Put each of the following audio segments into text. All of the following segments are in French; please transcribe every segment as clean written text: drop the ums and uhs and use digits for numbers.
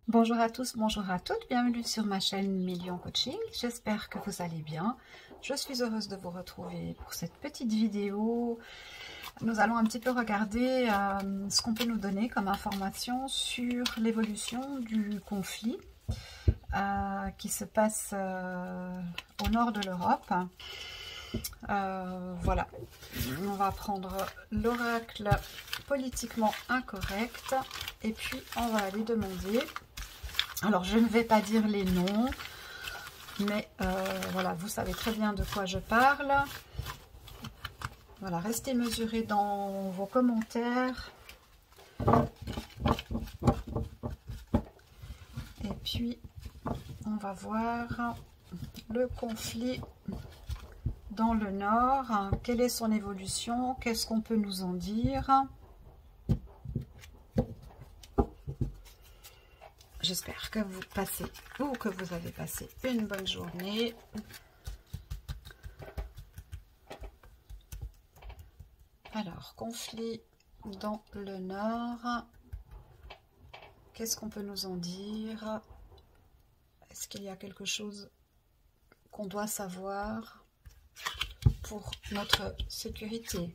Bonjour à tous, bonjour à toutes, bienvenue sur ma chaîne Million Coaching, j'espère que vous allez bien. Je suis heureuse de vous retrouver pour cette petite vidéo. Nous allons un petit peu regarder ce qu'on peut nous donner comme information sur l'évolution du conflit qui se passe au nord de l'Europe. Voilà, on va prendre l'oracle politiquement incorrect et puis on va aller demander. Alors je ne vais pas dire les noms, mais voilà, vous savez très bien de quoi je parle. Voilà, restez mesurés dans vos commentaires. Et puis on va voir le conflit dans le nord. Quelle est son évolution? Qu'est-ce qu'on peut nous en dire? J'espère que vous passez ou que vous avez passé une bonne journée. Alors, conflit dans le nord. Qu'est-ce qu'on peut nous en dire? Est-ce qu'il y a quelque chose qu'on doit savoir pour notre sécurité?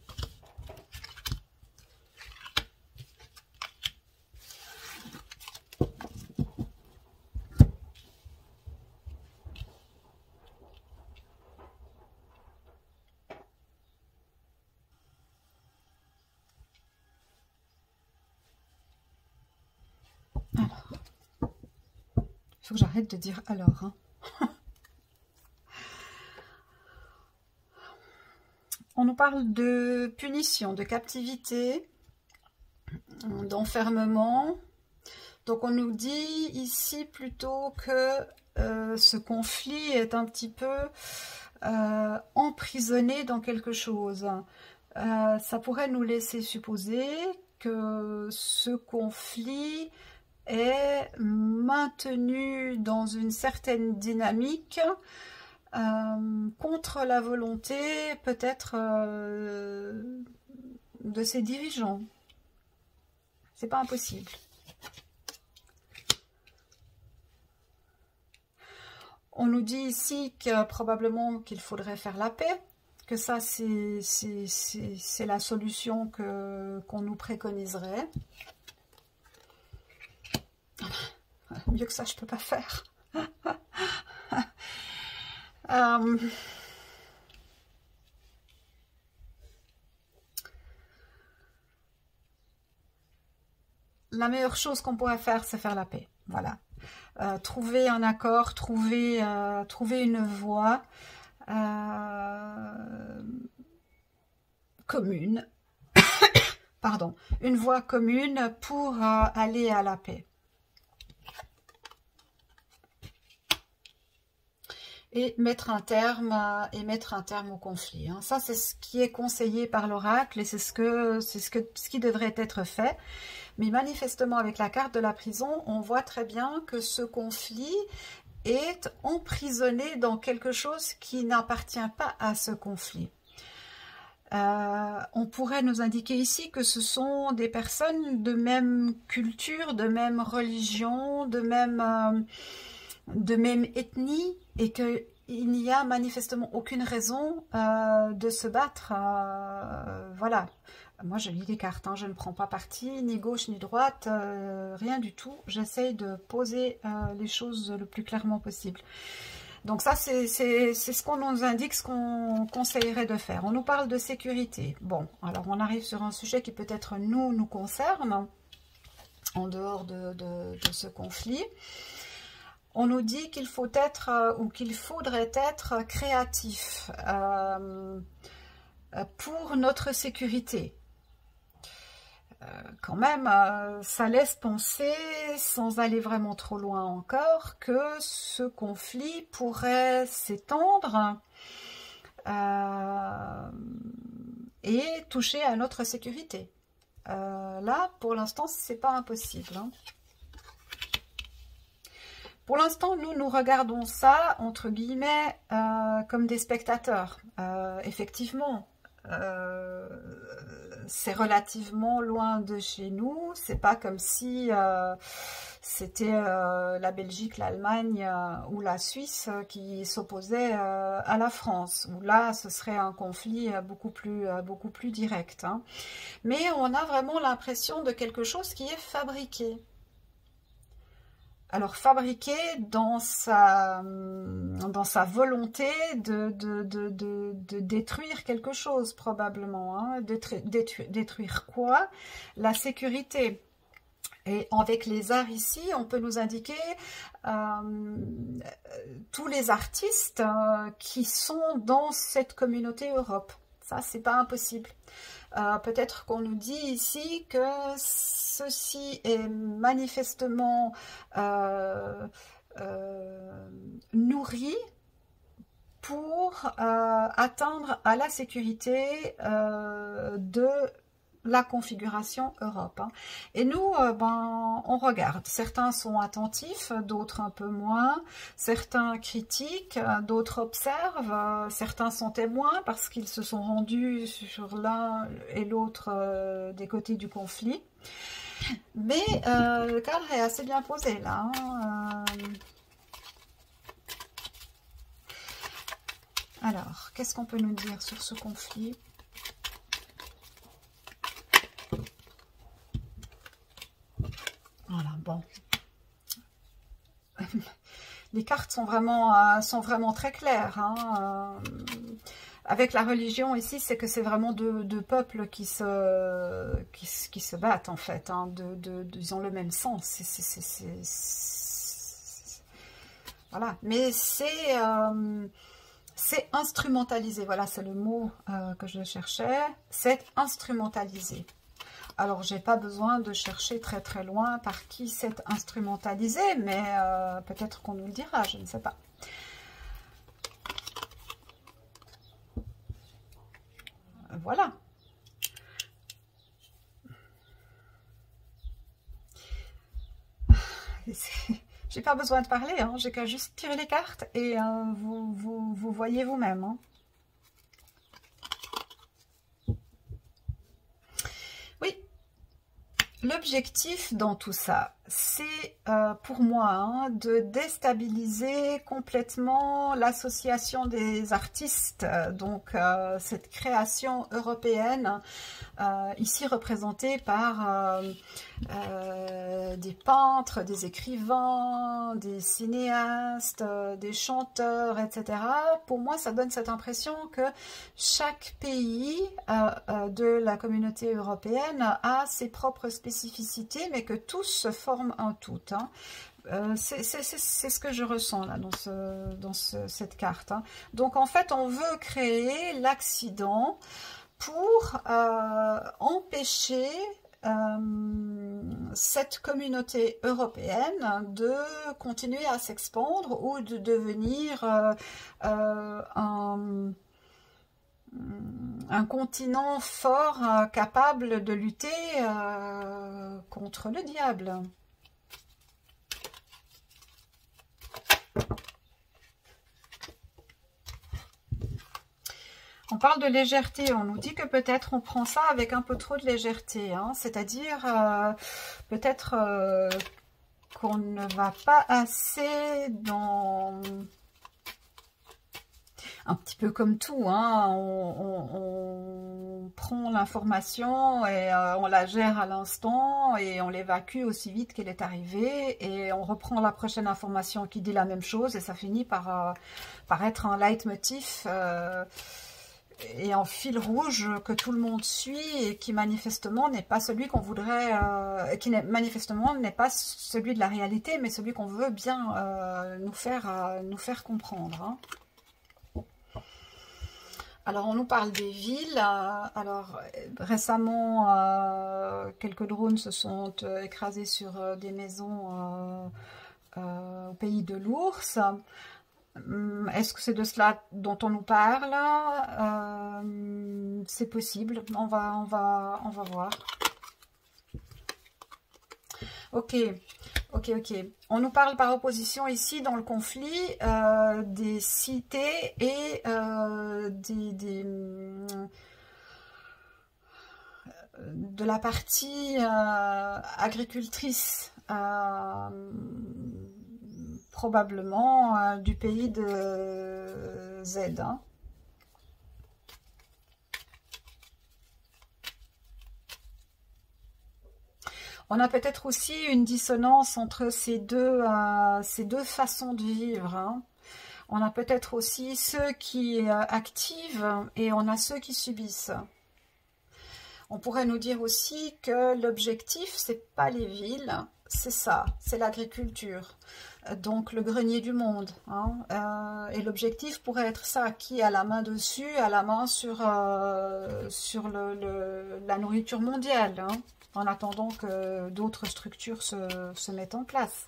Alors, il faut que j'arrête de dire alors. Hein. On nous parle de punition, de captivité, d'enfermement. Donc on nous dit ici plutôt que ce conflit est un petit peu emprisonné dans quelque chose. Ça pourrait nous laisser supposer que ce conflit est maintenu dans une certaine dynamique contre la volonté peut-être de ses dirigeants. C'est pas impossible. On nous dit ici que probablement qu'il faudrait faire la paix, que ça c'est la solution qu'on nous préconiserait. Mieux que ça, je peux pas faire. La meilleure chose qu'on pourrait faire, c'est faire la paix. Voilà. Trouver un accord, trouver une voie commune. Pardon, une voie commune pour aller à la paix. Et mettre un terme au conflit. Hein. Ça, c'est ce qui est conseillé par l'oracle et c'est ce qui devrait être fait. Mais manifestement, avec la carte de la prison, on voit très bien que ce conflit est emprisonné dans quelque chose qui n'appartient pas à ce conflit. On pourrait nous indiquer ici que ce sont des personnes de même culture, de même religion, de même ethnie, et qu'il n'y a manifestement aucune raison de se battre. Voilà. Moi, je lis les cartes, hein, je ne prends pas parti, ni gauche ni droite, rien du tout. J'essaye de poser les choses le plus clairement possible. Donc ça, c'est ce qu'on nous indique, ce qu'on conseillerait de faire. On nous parle de sécurité. Bon, alors on arrive sur un sujet qui peut-être nous concerne, en dehors de ce conflit. On nous dit qu'il faut être, ou qu'il faudrait être créatif pour notre sécurité. Quand même, ça laisse penser, sans aller vraiment trop loin encore, que ce conflit pourrait s'étendre et toucher à notre sécurité. Là, pour l'instant, c'est pas impossible. Hein. Pour l'instant, nous regardons ça, entre guillemets, comme des spectateurs. Effectivement, c'est relativement loin de chez nous. C'est pas comme si c'était la Belgique, l'Allemagne ou la Suisse qui s'opposaient à la France, où là ce serait un conflit beaucoup plus direct, hein. Mais on a vraiment l'impression de quelque chose qui est fabriqué. Alors fabriqué dans sa volonté de détruire quelque chose probablement, hein. Détruire quoi? La sécurité. Et avec les arts ici, on peut nous indiquer tous les artistes qui sont dans cette communauté Europe. Ça, c'est pas impossible. Peut-être qu'on nous dit ici que ceci est manifestement nourri pour atteindre à la sécurité de la configuration Europe, hein. Et nous, on regarde. Certains sont attentifs, d'autres un peu moins. Certains critiquent, d'autres observent. Certains sont témoins parce qu'ils se sont rendus sur l'un et l'autre des côtés du conflit. Mais le cadre est assez bien posé là, hein. Alors, qu'est-ce qu'on peut nous dire sur ce conflit ? Voilà, bon. Les cartes sont vraiment très claires, hein. Avec la religion ici, c'est que c'est vraiment deux peuples qui se battent en fait, hein. Ils ont le même sens. Voilà, mais c'est instrumentalisé. Voilà, c'est le mot que je cherchais. C'est instrumentalisé. Alors, j'ai pas besoin de chercher très très loin par qui c'est instrumentalisé, mais peut-être qu'on nous le dira, je ne sais pas. Voilà. J'ai pas besoin de parler, hein, j'ai qu'à juste tirer les cartes et vous voyez vous-même, hein. L'objectif dans tout ça, c'est pour moi hein, de déstabiliser complètement l'association des artistes, donc cette création européenne, ici représentée par des peintres, des écrivains, des cinéastes, des chanteurs, etc. Pour moi, ça donne cette impression que chaque pays de la communauté européenne a ses propres spécificités, mais que tous se forment un tout, hein. C'est ce que je ressens là dans cette carte, hein. Donc en fait, on veut créer l'accident pour empêcher cette communauté européenne de continuer à s'expandre ou de devenir un continent fort capable de lutter contre le diable. On parle de légèreté, on nous dit que peut-être on prend ça avec un peu trop de légèreté, hein, c'est-à-dire peut-être qu'on ne va pas assez dans... Un petit peu comme tout, hein, on prend l'information et on la gère à l'instant et on l'évacue aussi vite qu'elle est arrivée et on reprend la prochaine information qui dit la même chose et ça finit par être un leitmotiv et un fil rouge que tout le monde suit et qui manifestement n'est pas celui qu'on voudrait, manifestement n'est pas celui de la réalité, mais celui qu'on veut bien nous faire comprendre, hein. Alors, on nous parle des villes. Alors, récemment, quelques drones se sont écrasés sur des maisons au pays de l'ours. Est-ce que c'est de cela dont on nous parle? C'est possible. On va voir. Ok. On nous parle par opposition ici dans le conflit des cités et de la partie agricultrice, probablement du pays de Z. Hein. On a peut-être aussi une dissonance entre ces deux façons de vivre. Hein. On a peut-être aussi ceux qui activent et on a ceux qui subissent. On pourrait nous dire aussi que l'objectif, c'est pas les villes, c'est ça, c'est l'agriculture. Donc le grenier du monde. Hein. Et l'objectif pourrait être ça, qui a la main dessus, a la main sur la nourriture mondiale, hein, en attendant que d'autres structures se mettent en place.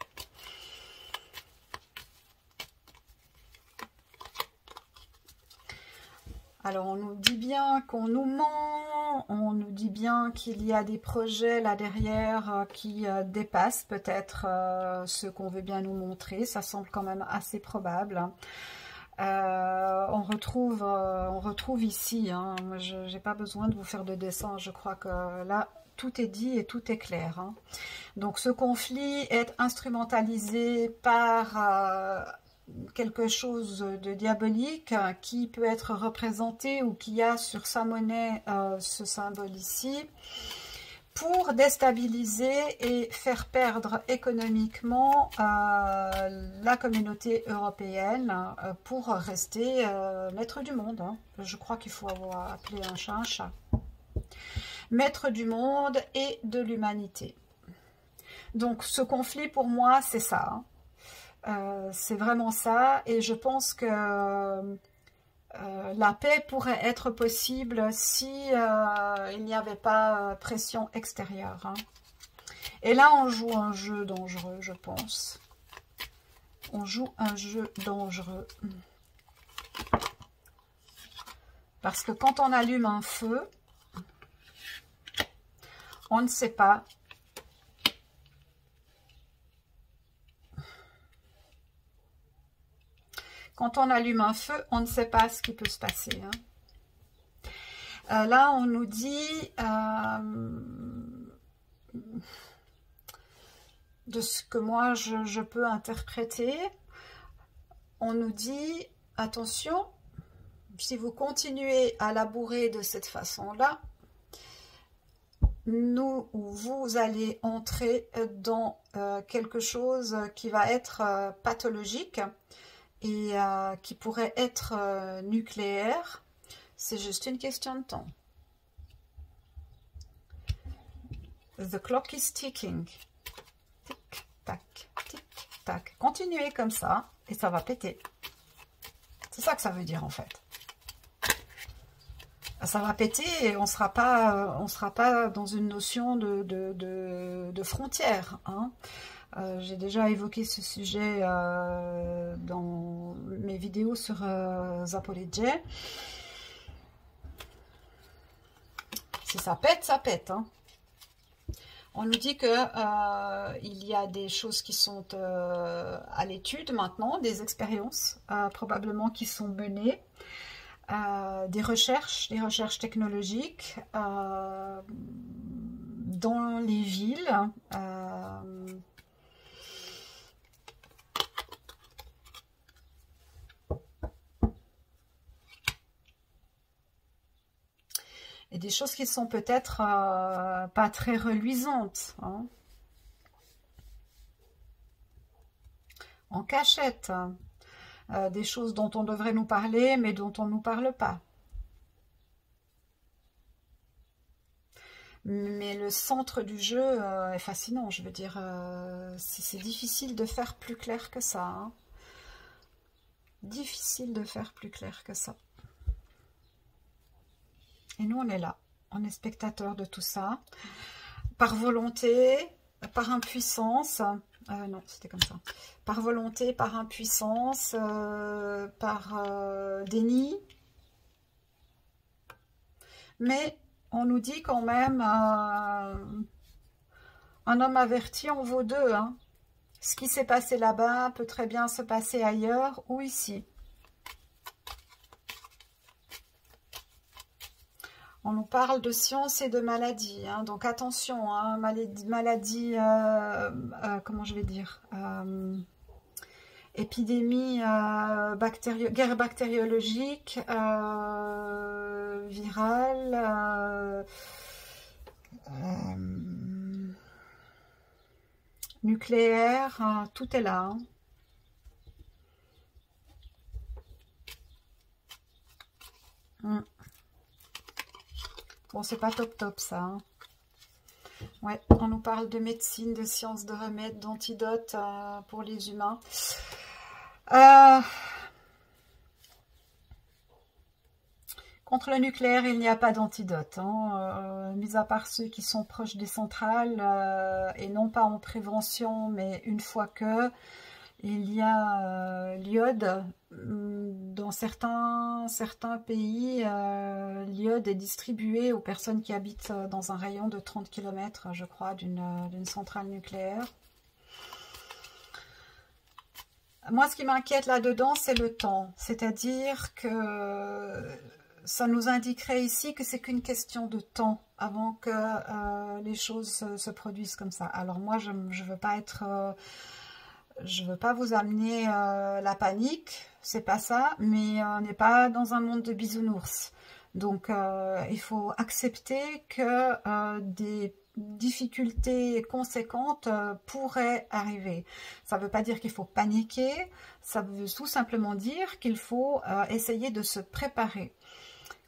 Alors, on nous dit bien qu'on nous ment, on nous dit bien qu'il y a des projets là derrière qui dépassent peut-être ce qu'on veut bien nous montrer. Ça semble quand même assez probable. On retrouve ici, hein, moi je n'ai pas besoin de vous faire de dessin, je crois que là, tout est dit et tout est clair. Hein. Donc, ce conflit est instrumentalisé par... quelque chose de diabolique qui peut être représenté ou qui a sur sa monnaie ce symbole ici pour déstabiliser et faire perdre économiquement la communauté européenne pour rester maître du monde. Hein. Je crois qu'il faut appeler un chat un chat. Maître du monde et de l'humanité. Donc ce conflit pour moi c'est ça. Hein. C'est vraiment ça, et je pense que la paix pourrait être possible si il n'y avait pas pression extérieure. Hein. Et là, on joue un jeu dangereux, je pense. On joue un jeu dangereux. Parce que quand on allume un feu, on ne sait pas. Quand on allume un feu, on ne sait pas ce qui peut se passer. Hein. Là, on nous dit, de ce que moi je peux interpréter, on nous dit, attention, si vous continuez à labourer de cette façon-là, vous allez entrer dans quelque chose qui va être pathologique, et qui pourrait être nucléaire. C'est juste une question de temps. The clock is ticking. Tic, tac, tic, tac. Continuez comme ça et ça va péter. C'est ça que ça veut dire en fait. Ça va péter et on sera pas dans une notion de frontière. Hein. J'ai déjà évoqué ce sujet dans mes vidéos sur Zaporizhzhia. Si ça pète, ça pète. Hein. On nous dit que il y a des choses qui sont à l'étude maintenant, des expériences probablement qui sont menées, des recherches technologiques dans les villes. Et des choses qui sont peut-être pas très reluisantes. Hein. En cachette. Des choses dont on devrait nous parler, mais dont on ne nous parle pas. Mais le centre du jeu est fascinant. Je veux dire, c'est difficile de faire plus clair que ça. Hein. Difficile de faire plus clair que ça. Et nous, on est là, on est spectateurs de tout ça, par volonté, par impuissance, non, c'était comme ça, par volonté, par impuissance, par déni, mais on nous dit quand même, un homme averti en vaut deux, hein. Ce qui s'est passé là-bas peut très bien se passer ailleurs ou ici. On nous parle de science et de maladie, hein, donc attention, hein, maladie, comment je vais dire, épidémie, guerre bactériologique, virale, nucléaire, tout est là. Hein. Bon, c'est pas top top ça. Hein. Ouais, on nous parle de médecine, de sciences, de remèdes, d'antidotes pour les humains. Contre le nucléaire, il n'y a pas d'antidote, hein, mis à part ceux qui sont proches des centrales et non pas en prévention, mais une fois que il y a l'iode. Dans certains pays, l'iode est distribué aux personnes qui habitent dans un rayon de 30 km, je crois, d'une centrale nucléaire. Moi, ce qui m'inquiète là-dedans, c'est le temps. C'est-à-dire que ça nous indiquerait ici que c'est qu'une question de temps avant que les choses se produisent comme ça. Alors moi, je ne veux pas être... je veux pas vous amener la panique, c'est pas ça, mais on n'est pas dans un monde de bisounours. Donc il faut accepter que des difficultés conséquentes pourraient arriver. Ça ne veut pas dire qu'il faut paniquer, ça veut tout simplement dire qu'il faut essayer de se préparer.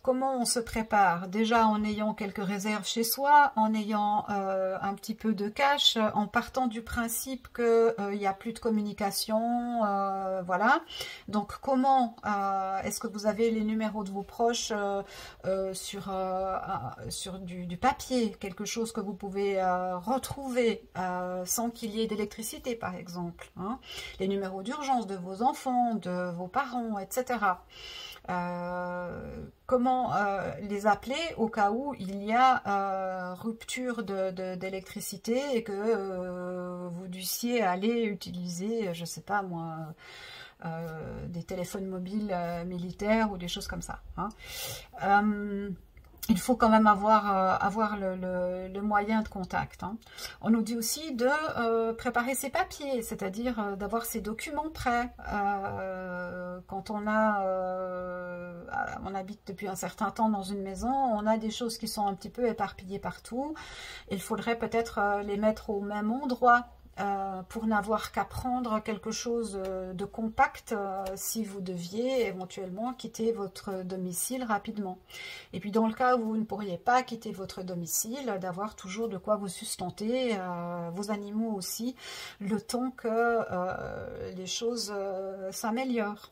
Comment on se prépare? Déjà en ayant quelques réserves chez soi, en ayant un petit peu de cash, en partant du principe qu'il n'y a plus de communication, voilà. Donc comment est-ce que vous avez les numéros de vos proches sur du papier, quelque chose que vous pouvez retrouver sans qu'il y ait d'électricité par exemple, hein, les numéros d'urgence de vos enfants, de vos parents, etc. Comment les appeler au cas où il y a rupture d'électricité et que vous dussiez aller utiliser, je sais pas moi, des téléphones mobiles militaires ou des choses comme ça. Hein. Il faut quand même avoir le moyen de contact. Hein. On nous dit aussi de préparer ses papiers, c'est-à-dire d'avoir ses documents prêts. Quand on habite depuis un certain temps dans une maison, on a des choses qui sont un petit peu éparpillées partout. Il faudrait peut-être les mettre au même endroit. Pour n'avoir qu'à prendre quelque chose de compact si vous deviez éventuellement quitter votre domicile rapidement. Et puis dans le cas où vous ne pourriez pas quitter votre domicile, d'avoir toujours de quoi vous sustenter, vos animaux aussi, le temps que les choses s'améliorent.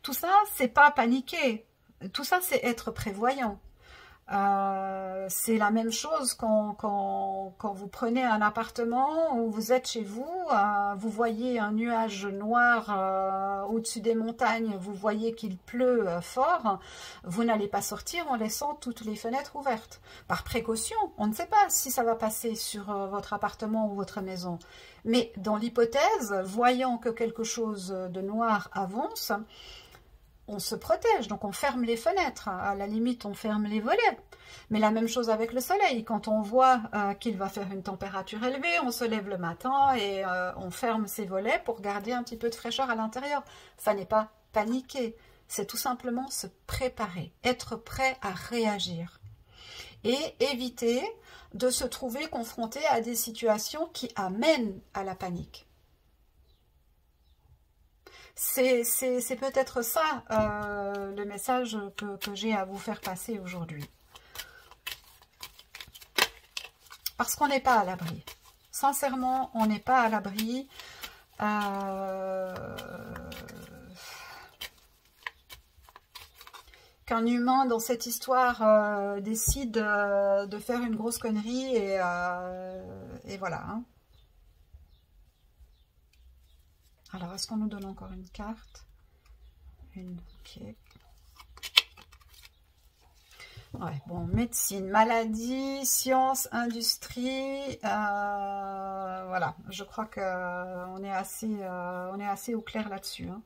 Tout ça, c'est pas paniquer, tout ça c'est être prévoyant. C'est la même chose quand vous prenez un appartement où vous êtes chez vous, vous voyez un nuage noir au-dessus des montagnes, vous voyez qu'il pleut fort, vous n'allez pas sortir en laissant toutes les fenêtres ouvertes. Par précaution, on ne sait pas si ça va passer sur votre appartement ou votre maison. Mais dans l'hypothèse, voyant que quelque chose de noir avance, on se protège, donc on ferme les fenêtres, à la limite on ferme les volets. Mais la même chose avec le soleil, quand on voit qu'il va faire une température élevée, on se lève le matin et on ferme ses volets pour garder un petit peu de fraîcheur à l'intérieur. Ça n'est pas paniquer, c'est tout simplement se préparer, être prêt à réagir. Et éviter de se trouver confronté à des situations qui amènent à la panique. C'est peut-être ça le message que j'ai à vous faire passer aujourd'hui. Parce qu'on n'est pas à l'abri. Sincèrement, on n'est pas à l'abri. Qu'un humain dans cette histoire décide de faire une grosse connerie et voilà. Hein. Alors, est-ce qu'on nous donne encore une carte? Ok. Ouais, bon, médecine, maladie, science, industrie, voilà, je crois qu'on est assez au clair là-dessus. Hein.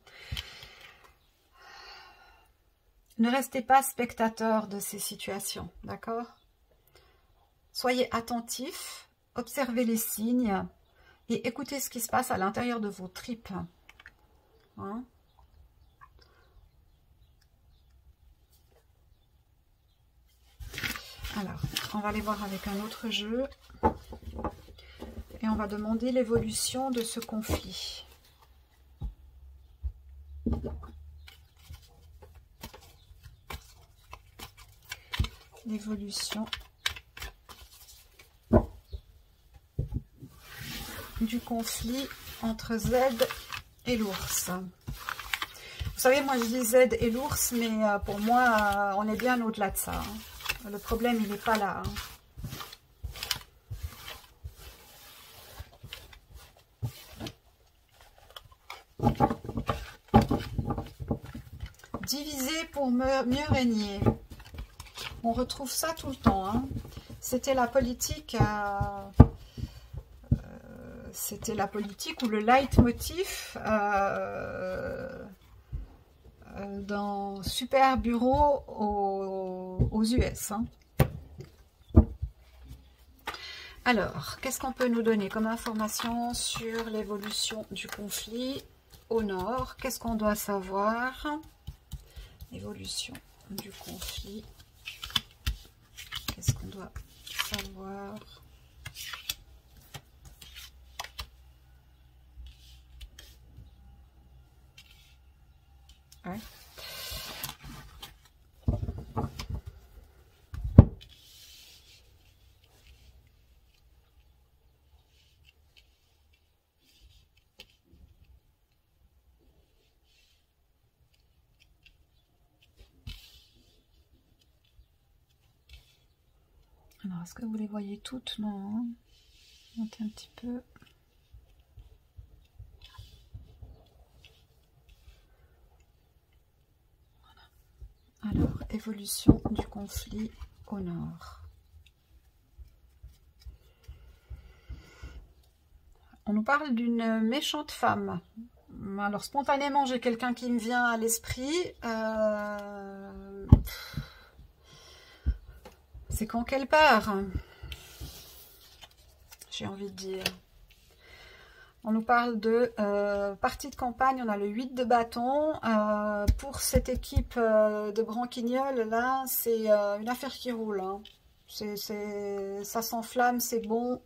Ne restez pas spectateur de ces situations, d'accord? Soyez attentifs, observez les signes et écoutez ce qui se passe à l'intérieur de vos tripes. Hein? Alors, on va aller voir avec un autre jeu. Et on va demander l'évolution de ce conflit. L'évolution du conflit entre Z et l'ours. Vous savez, moi je dis Z et l'ours, mais pour moi, on est bien au-delà de ça. Hein. Le problème, il n'est pas là. Hein. Diviser pour mieux régner. On retrouve ça tout le temps. Hein. C'était la politique ou le leitmotiv dans Super Bureau aux US. Hein. Alors, qu'est-ce qu'on peut nous donner comme information sur l'évolution du conflit au nord? Qu'est-ce qu'on doit savoir? Évolution du conflit. Qu'est-ce qu'on doit savoir? Ouais. Alors, est-ce que vous les voyez toutes? Non, hein. Montez un petit peu. Voilà. Alors, évolution du conflit au nord. On nous parle d'une méchante femme. Alors, spontanément, j'ai quelqu'un qui me vient à l'esprit. C'est quand qu'elle part, j'ai envie de dire. On nous parle de partie de campagne, on a le 8 de bâton. Pour cette équipe de branquignoles, là, c'est une affaire qui roule. Hein. Ça s'enflamme, c'est bon.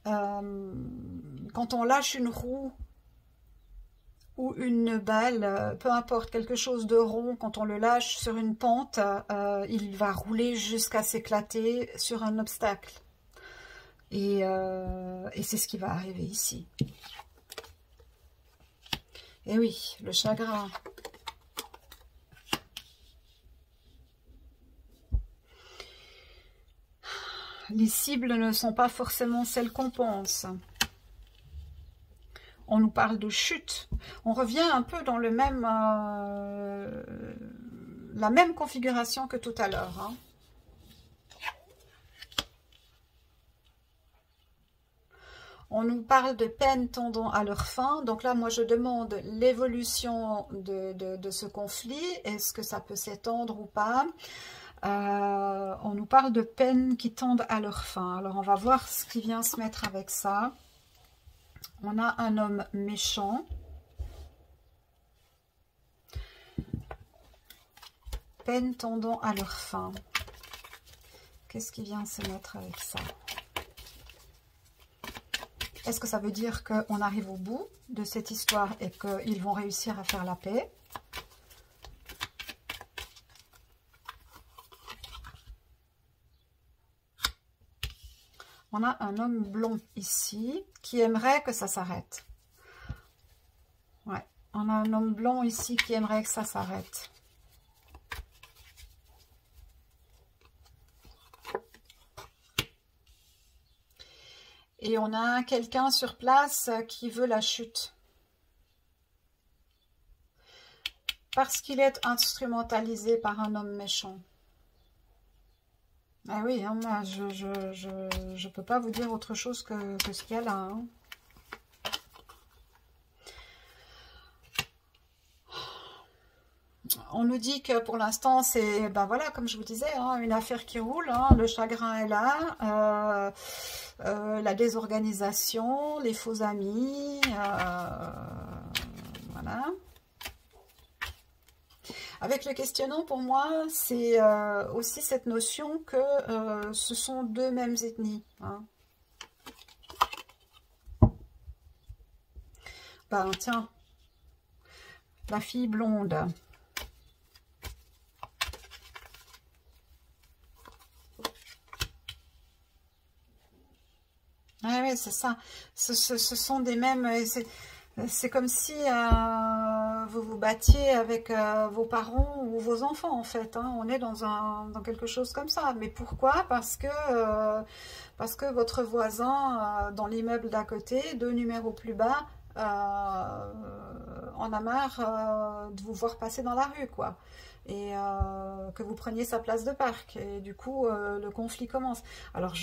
Quand on lâche une roue ou une balle, peu importe, quelque chose de rond, quand on le lâche sur une pente, il va rouler jusqu'à s'éclater sur un obstacle. Et c'est ce qui va arriver ici. Et oui, le chagrin. Les cibles ne sont pas forcément celles qu'on pense. On nous parle de chute. On revient un peu dans le même, la même configuration que tout à l'heure. Hein. On nous parle de peines tendant à leur fin. Donc là, moi, je demande l'évolution de ce conflit. Est-ce que ça peut s'étendre ou pas? On nous parle de peines qui tendent à leur fin. Alors, on va voir ce qui vient se mettre avec ça. On a un homme méchant. Peines tendant à leur fin. Qu'est-ce qui vient se mettre avec ça? Est-ce que ça veut dire qu'on arrive au bout de cette histoire et qu'ils vont réussir à faire la paix? On a un homme blond ici qui aimerait que ça s'arrête. Ouais, on a un homme blond ici qui aimerait que ça s'arrête. Et on a quelqu'un sur place qui veut la chute. Parce qu'il est instrumentalisé par un homme méchant. Ah oui, hein, moi, je peux pas vous dire autre chose que ce qu'il y a là. Hein. On nous dit que pour l'instant, c'est, ben voilà, comme je vous disais, hein, une affaire qui roule, hein, le chagrin est là, la désorganisation, les faux amis, voilà. Avec le questionnant, pour moi, c'est aussi cette notion que ce sont deux mêmes ethnies. Hein. Ben tiens, la fille blonde. Ah oui, c'est ça. Ce sont des mêmes... C'est comme si vous vous battiez avec vos parents ou vos enfants, en fait. Hein. On est dans quelque chose comme ça. Mais pourquoi? Parce que votre voisin, dans l'immeuble d'à côté, 2 numéros plus bas, en a marre de vous voir passer dans la rue, quoi. Et que vous preniez sa place de parc. Et du coup, le conflit commence. Alors,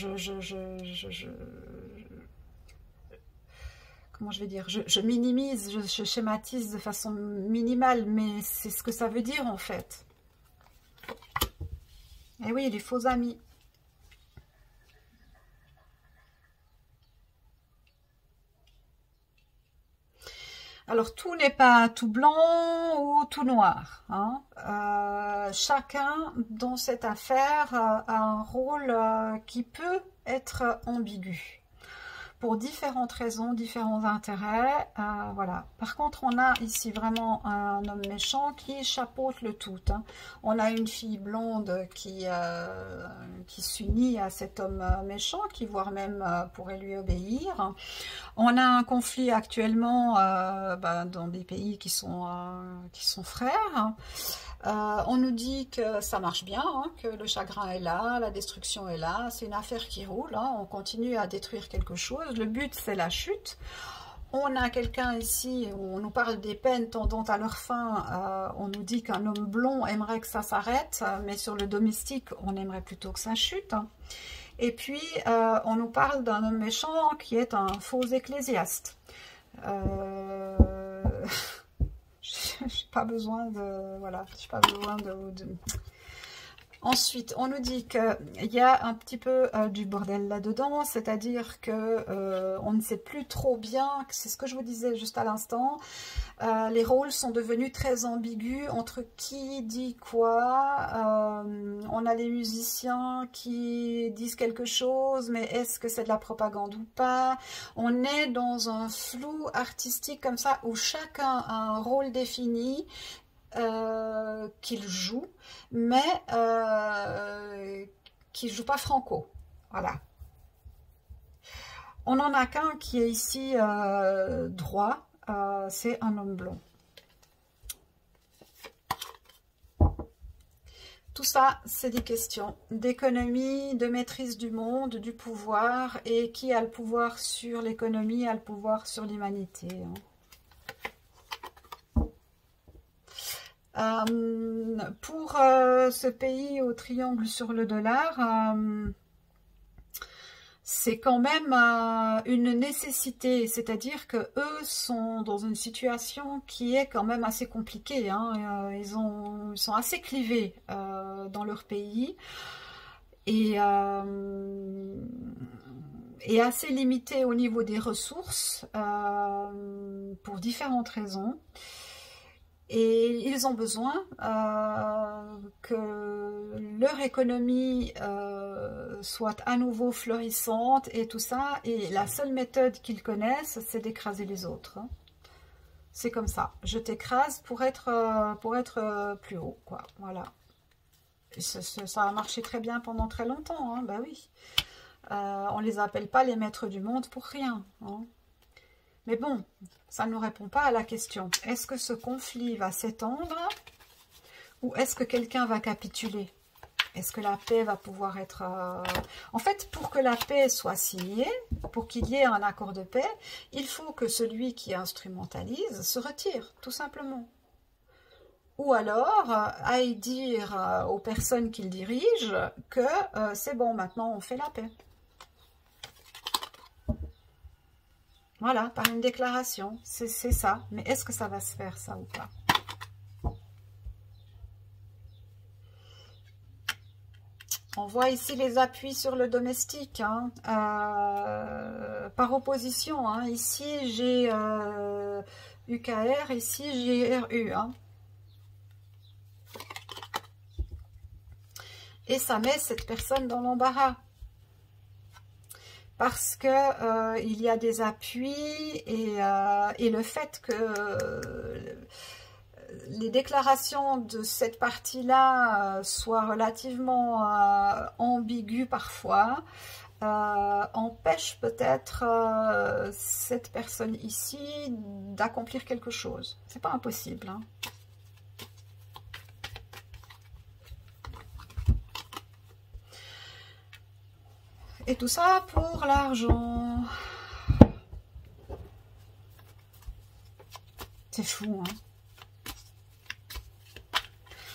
comment je vais dire, je minimise, je schématise de façon minimale, mais c'est ce que ça veut dire en fait. Et oui, les faux amis. Alors, tout n'est pas tout blanc ou tout noir. Hein. Chacun dans cette affaire a un rôle qui peut être ambigu. Pour différentes raisons, différents intérêts, voilà. Par contre, on a ici vraiment un homme méchant qui chapeaute le tout. Hein. On a une fille blonde qui s'unit à cet homme méchant, qui voire même pourrait lui obéir. On a un conflit actuellement dans des pays qui sont frères. On nous dit que ça marche bien, hein, que le chagrin est là, la destruction est là, c'est une affaire qui roule, hein, on continue à détruire quelque chose, le but c'est la chute. On a quelqu'un ici, où on nous parle des peines tendant à leur fin, on nous dit qu'un homme blond aimerait que ça s'arrête, mais sur le domestique, on aimerait plutôt que ça chute. Et puis, on nous parle d'un homme méchant qui est un faux ecclésiaste. J'ai pas besoin de... Voilà, j'ai pas besoin de... Ensuite, on nous dit qu'il y a un petit peu du bordel là-dedans, c'est-à-dire que on ne sait plus trop bien, c'est ce que je vous disais juste à l'instant, les rôles sont devenus très ambigus entre qui dit quoi. On a les musiciens qui disent quelque chose, mais est-ce que c'est de la propagande ou pas? On est dans un flou artistique comme ça, où chacun a un rôle défini, qu'il joue, mais qu'il ne joue pas franco. Voilà. On n'en a qu'un qui est ici droit, c'est un homme blond. Tout ça, c'est des questions d'économie, de maîtrise du monde, du pouvoir, et qui a le pouvoir sur l'économie, a le pouvoir sur l'humanité. Hein. Pour ce pays au triangle sur le dollar, c'est quand même une nécessité, c'est-à-dire que eux sont dans une situation qui est quand même assez compliquée. Hein. Ils sont assez clivés dans leur pays et assez limités au niveau des ressources pour différentes raisons. Et ils ont besoin que leur économie soit à nouveau florissante et tout ça. Et la seule méthode qu'ils connaissent, c'est d'écraser les autres. C'est comme ça. Je t'écrase pour être plus haut, quoi. Voilà. Ça a marché très bien pendant très longtemps. Hein. Bah oui. On les appelle pas les maîtres du monde pour rien. Hein. Mais bon, ça ne nous répond pas à la question. Est-ce que ce conflit va s'étendre ou est-ce que quelqu'un va capituler? Est-ce que la paix va pouvoir être... En fait, pour que la paix soit signée, pour qu'il y ait un accord de paix, il faut que celui qui instrumentalise se retire, tout simplement. Ou alors, aille dire aux personnes qu'il dirige que c'est bon, maintenant on fait la paix. Voilà, par une déclaration, c'est ça. Mais est-ce que ça va se faire, ça, ou pas? On voit ici les appuis sur le domestique, hein, par opposition. Hein. Ici, j'ai UKR, ici, j'ai RU. Hein. Et ça met cette personne dans l'embarras. Parce que il y a des appuis et le fait que les déclarations de cette partie-là soient relativement ambiguës parfois, empêche peut-être cette personne ici d'accomplir quelque chose. C'est pas impossible. Hein. Et tout ça pour l'argent. C'est fou, hein.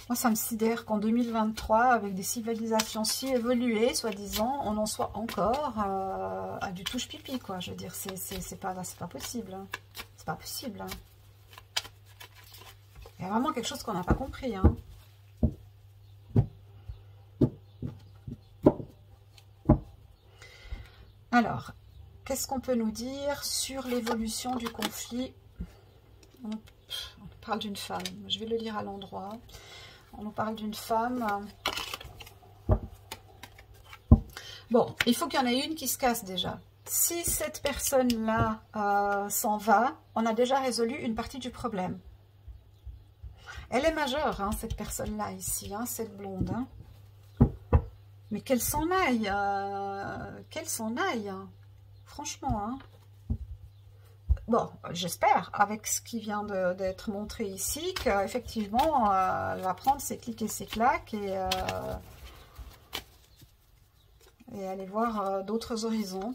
Moi, ça me sidère qu'en 2023, avec des civilisations si évoluées, soi-disant, on en soit encore à du touche-pipi, quoi. Je veux dire, c'est pas possible. Hein. C'est pas possible. Hein. Il y a vraiment quelque chose qu'on n'a pas compris, hein. Alors, qu'est-ce qu'on peut nous dire sur l'évolution du conflit? On parle d'une femme. Je vais le lire à l'endroit. On nous parle d'une femme. Bon, il faut qu'il y en ait une qui se casse déjà. Si cette personne-là s'en va, on a déjà résolu une partie du problème. Elle est majeure, hein, cette personne-là ici, hein, cette blonde. Hein. Mais qu'elle s'en aille, hein. Franchement. Hein. Bon, j'espère, avec ce qui vient d'être montré ici, qu'effectivement, elle va prendre ses clics et ses claques et aller voir d'autres horizons.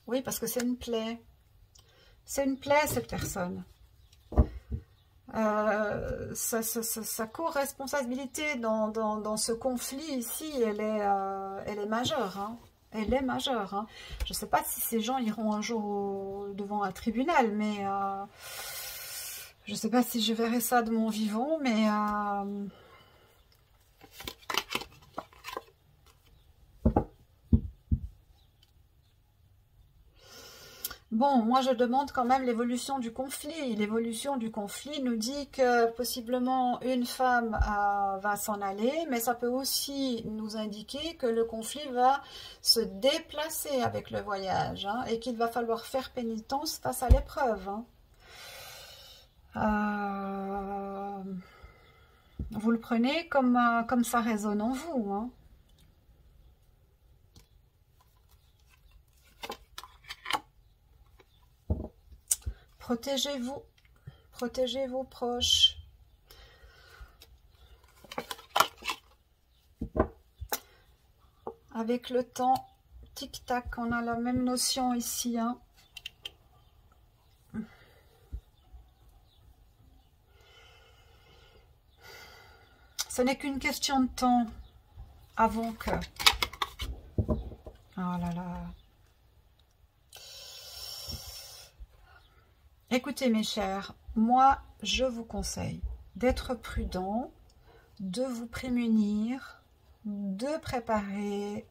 Oui, parce que c'est une plaie. C'est une plaie, cette personne. Sa co-responsabilité dans ce conflit ici, elle est majeure. Hein. Elle est majeure. Hein. Je ne sais pas si ces gens iront un jour devant un tribunal, mais je ne sais pas si je verrai ça de mon vivant, mais bon, moi je demande quand même l'évolution du conflit. L'évolution du conflit nous dit que possiblement une femme va s'en aller, mais ça peut aussi nous indiquer que le conflit va se déplacer avec le voyage, hein, et qu'il va falloir faire pénitence face à l'épreuve. Hein. Vous le prenez comme ça résonne en vous, hein. Protégez-vous, protégez vos proches. Avec le temps, tic-tac, on a la même notion ici. Hein. Ce n'est qu'une question de temps avant que... Oh là là... Écoutez mes chers, moi je vous conseille d'être prudent, de vous prémunir, de préparer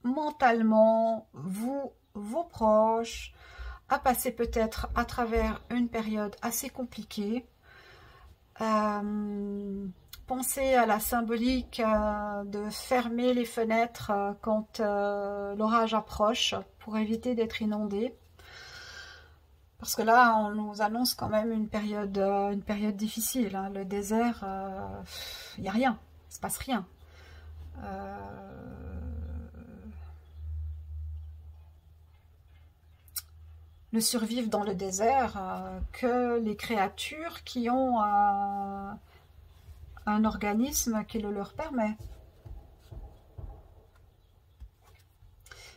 mentalement vos proches à passer peut-être à travers une période assez compliquée. Pensez à la symbolique de fermer les fenêtres quand l'orage approche pour éviter d'être inondé. Parce que là, on nous annonce quand même une période difficile. Hein. Le désert, il n'y a rien, il ne se passe rien. Ne survivent dans le désert que les créatures qui ont un organisme qui le leur permet.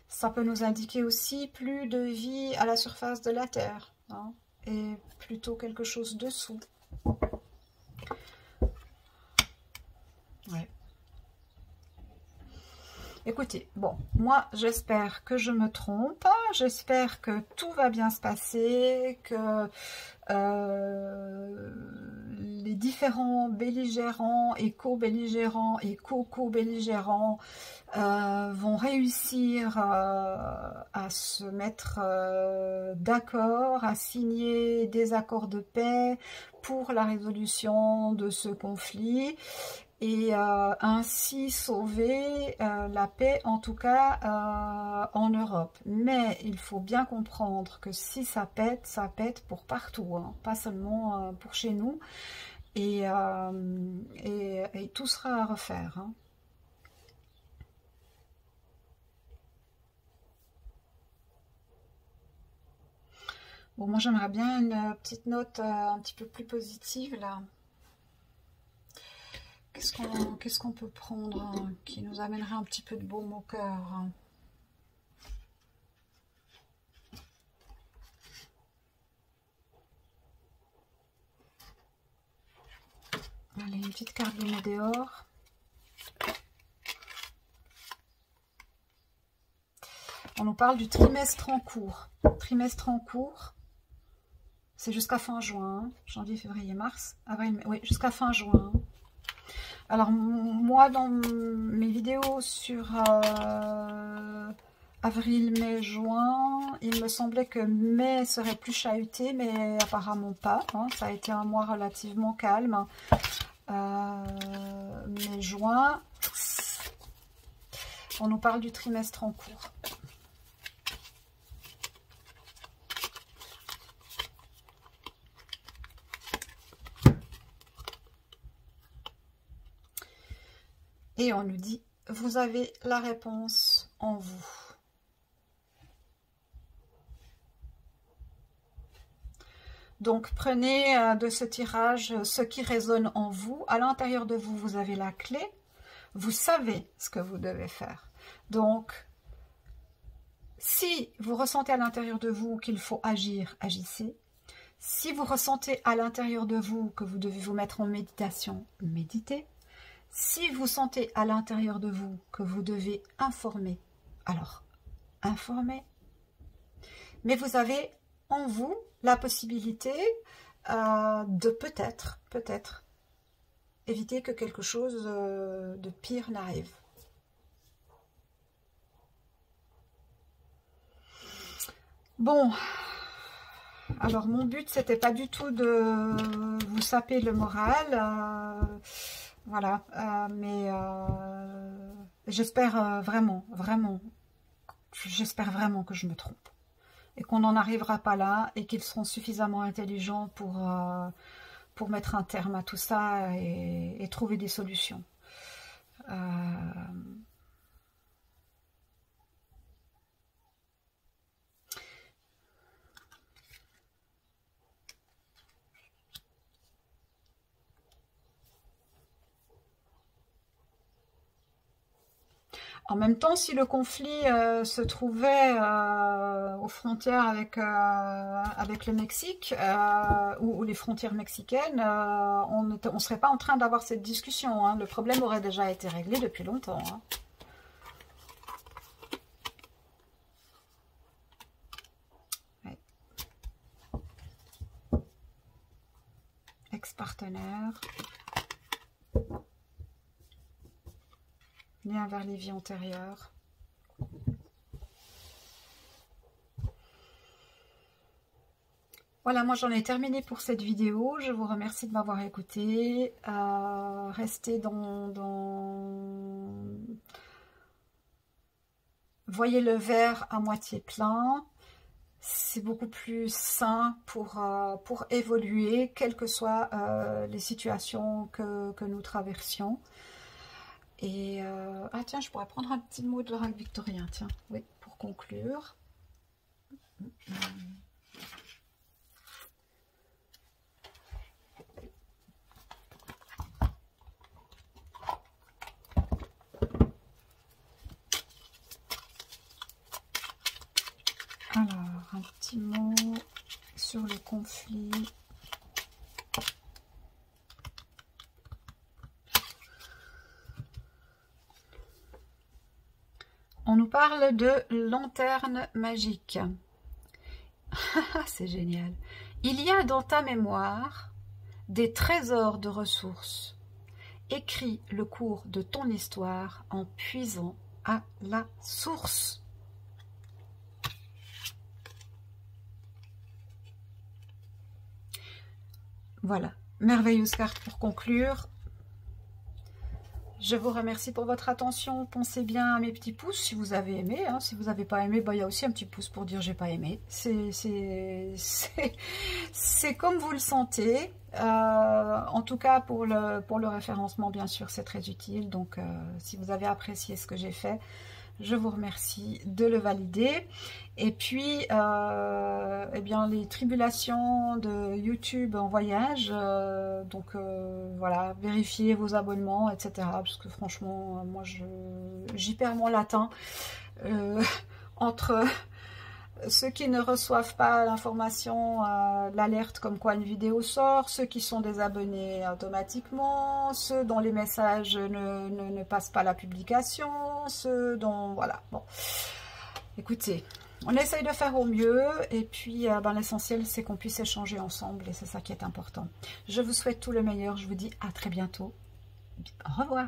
Ça peut nous indiquer aussi plus de vie à la surface de la Terre, hein, et plutôt quelque chose dessous. Ouais. Écoutez, bon, moi j'espère que je me trompe, j'espère que tout va bien se passer, que les différents belligérants et co-belligérants et co-co-belligérants vont réussir à se mettre d'accord, à signer des accords de paix pour la résolution de ce conflit et ainsi sauver la paix, en tout cas en Europe. Mais il faut bien comprendre que si ça pète pour partout, hein, pas seulement pour chez nous, et tout sera à refaire. Hein. Bon, moi j'aimerais bien une petite note un petit peu plus positive là. Qu'est-ce qu'on peut prendre hein, qui nous amènerait un petit peu de baume au cœur hein. Allez, une petite carte de Médéor. On nous parle du trimestre en cours. Trimestre en cours, c'est jusqu'à fin juin. Hein, janvier, février, mars, avril, oui, jusqu'à fin juin. Alors moi dans mes vidéos sur avril, mai, juin, il me semblait que mai serait plus chahuté, mais apparemment pas. Hein, ça a été un mois relativement calme. Mais juin, on nous parle du trimestre en cours. Et on nous dit, vous avez la réponse en vous. Donc, prenez de ce tirage ce qui résonne en vous. À l'intérieur de vous, vous avez la clé. Vous savez ce que vous devez faire. Donc, si vous ressentez à l'intérieur de vous qu'il faut agir, agissez. Si vous ressentez à l'intérieur de vous que vous devez vous mettre en méditation, méditez. Si vous sentez à l'intérieur de vous que vous devez informer, alors informez. Mais vous avez en vous la possibilité de peut-être éviter que quelque chose de pire n'arrive. Bon, alors mon but c'était pas du tout de vous saper le moral. Voilà, mais j'espère vraiment, j'espère vraiment que je me trompe. Et qu'on n'en arrivera pas là, et qu'ils seront suffisamment intelligents pour mettre un terme à tout ça et trouver des solutions. En même temps, si le conflit se trouvait aux frontières avec le Mexique ou les frontières mexicaines, on ne serait pas en train d'avoir cette discussion. Hein. Le problème aurait déjà été réglé depuis longtemps. Hein. Ouais. Ex-partenaire. Lien vers les vies antérieures. Voilà, moi j'en ai terminé pour cette vidéo. Je vous remercie de m'avoir écouté. Restez voyez le verre à moitié plein. C'est beaucoup plus sain pour évoluer, quelles que soient les situations que nous traversions. Et ah tiens, je pourrais prendre un petit mot de l'oracle victorien, tiens, oui, pour conclure. Alors, un petit mot sur le conflit. On nous parle de lanterne magique. C'est génial. Il y a dans ta mémoire des trésors de ressources. Écris le cours de ton histoire en puisant à la source. Voilà, merveilleuse carte pour conclure. Je vous remercie pour votre attention. Pensez bien à mes petits pouces si vous avez aimé. Hein. Si vous n'avez pas aimé, bah, il y a aussi un petit pouce pour dire j'ai pas aimé. C'est comme vous le sentez. En tout cas, pour le référencement, bien sûr, c'est très utile. Donc, si vous avez apprécié ce que j'ai fait, je vous remercie de le valider. Et puis, eh bien, les tribulations de YouTube en voyage, voilà, vérifiez vos abonnements, etc. Parce que franchement, moi, j'y perds mon latin. Entre ceux qui ne reçoivent pas l'information, l'alerte comme quoi une vidéo sort, ceux qui sont désabonnés automatiquement, ceux dont les messages ne passent pas la publication, ceux dont... Voilà, bon. Écoutez, on essaye de faire au mieux et puis l'essentiel c'est qu'on puisse échanger ensemble et c'est ça qui est important. Je vous souhaite tout le meilleur, je vous dis à très bientôt. Au revoir.